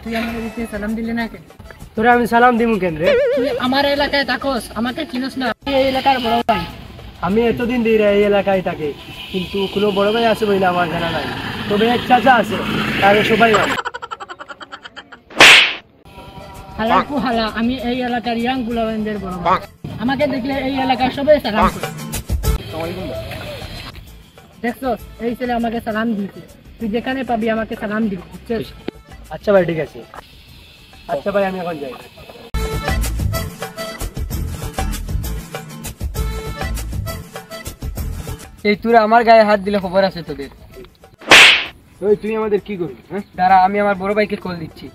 তুই আমাকে সালাম দিলি না কেন? তোরে আমি সালাম দিমু কেন রে? তুই আমার এলাকায় থাকস, আমাকে চিনস না? এই এলাকার বড় ভাই। আমি এতদিন ধরে এই এলাকায় থাকি, কিন্তু কোনো বড় ভাই আছে বলে আমার জানা নাই। তবে এক চাচা আছে, তারে সবাই মানে। হালাকু হালা, আমি এই এলাকার ইয়াং গুলাবেনদের বড় ভাই। আমাকে দেখলে এই এলাকার সবাই সালাম করে। দেখছস, এই ছেলে আমাকে সালাম দিয়েছে। তুই যেখানে পাবি আমাকে সালাম দিবি, বুঝছিস? আচ্ছা ভাই, ঠিক আছে। আচ্ছা ভাই, আমি এখন যাই। এই তোরা আমার গায়ে হাত দিলে খবর আছে তোদের। ওই তুই আমাদের কি করবি? হ্যাঁ, দাঁড়া, আমি আমার বড় ভাইকে কল দিচ্ছি।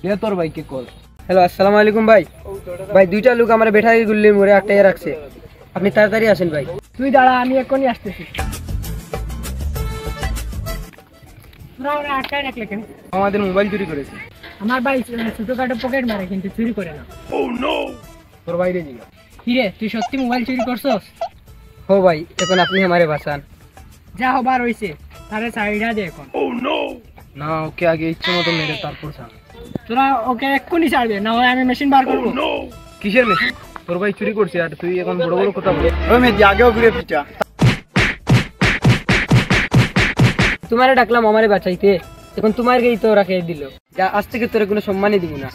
দে তোর ভাইকে কল। হ্যালো, আসসালামু আলাইকুম ভাই। ভাই, দুইটা লোক আমার বেঠাই গুল্লি মোড়ে আটকাইয়া রাখছে, আপনি তাড়াতাড়ি আসেন ভাই। তুই দাঁড়া, আমি এক্ষুনি আসতেছি। আটকায় রাখলে কেন? আমাদের মোবাইল চুরি করেছে। আমার ভাই ছোটখাটো পকেট মারে, কিন্তু চুরি করে না। তোর বাইরে জিগা। কিরে, তুই সত্যি মোবাইল চুরি করছস? হো ভাই, এখন আপনি আমারে বাঁচান। যা হবার হইছে, তারে সাইডা দে এখন। না, ওকে আগে ইচ্ছে মতো মেরে তারপর ছাড়। তোরা ওকে এক্ষুনি ছাড়বে, না হয় আমি মেশিন বার করবো। কিসের মেশিন? তোর ভাই চুরি করছে আর তুই এখন বড় বড় কথা বলে। ওই মেয়ে আগেও ঘুরে পিটা। তোমারে ডাকলাম আমারে বাঁচাইতে, এখন তোমার গেই তো রাখিয়ে দিল। যা, আজ থেকে তোরে কোনো সম্মানই দিব না।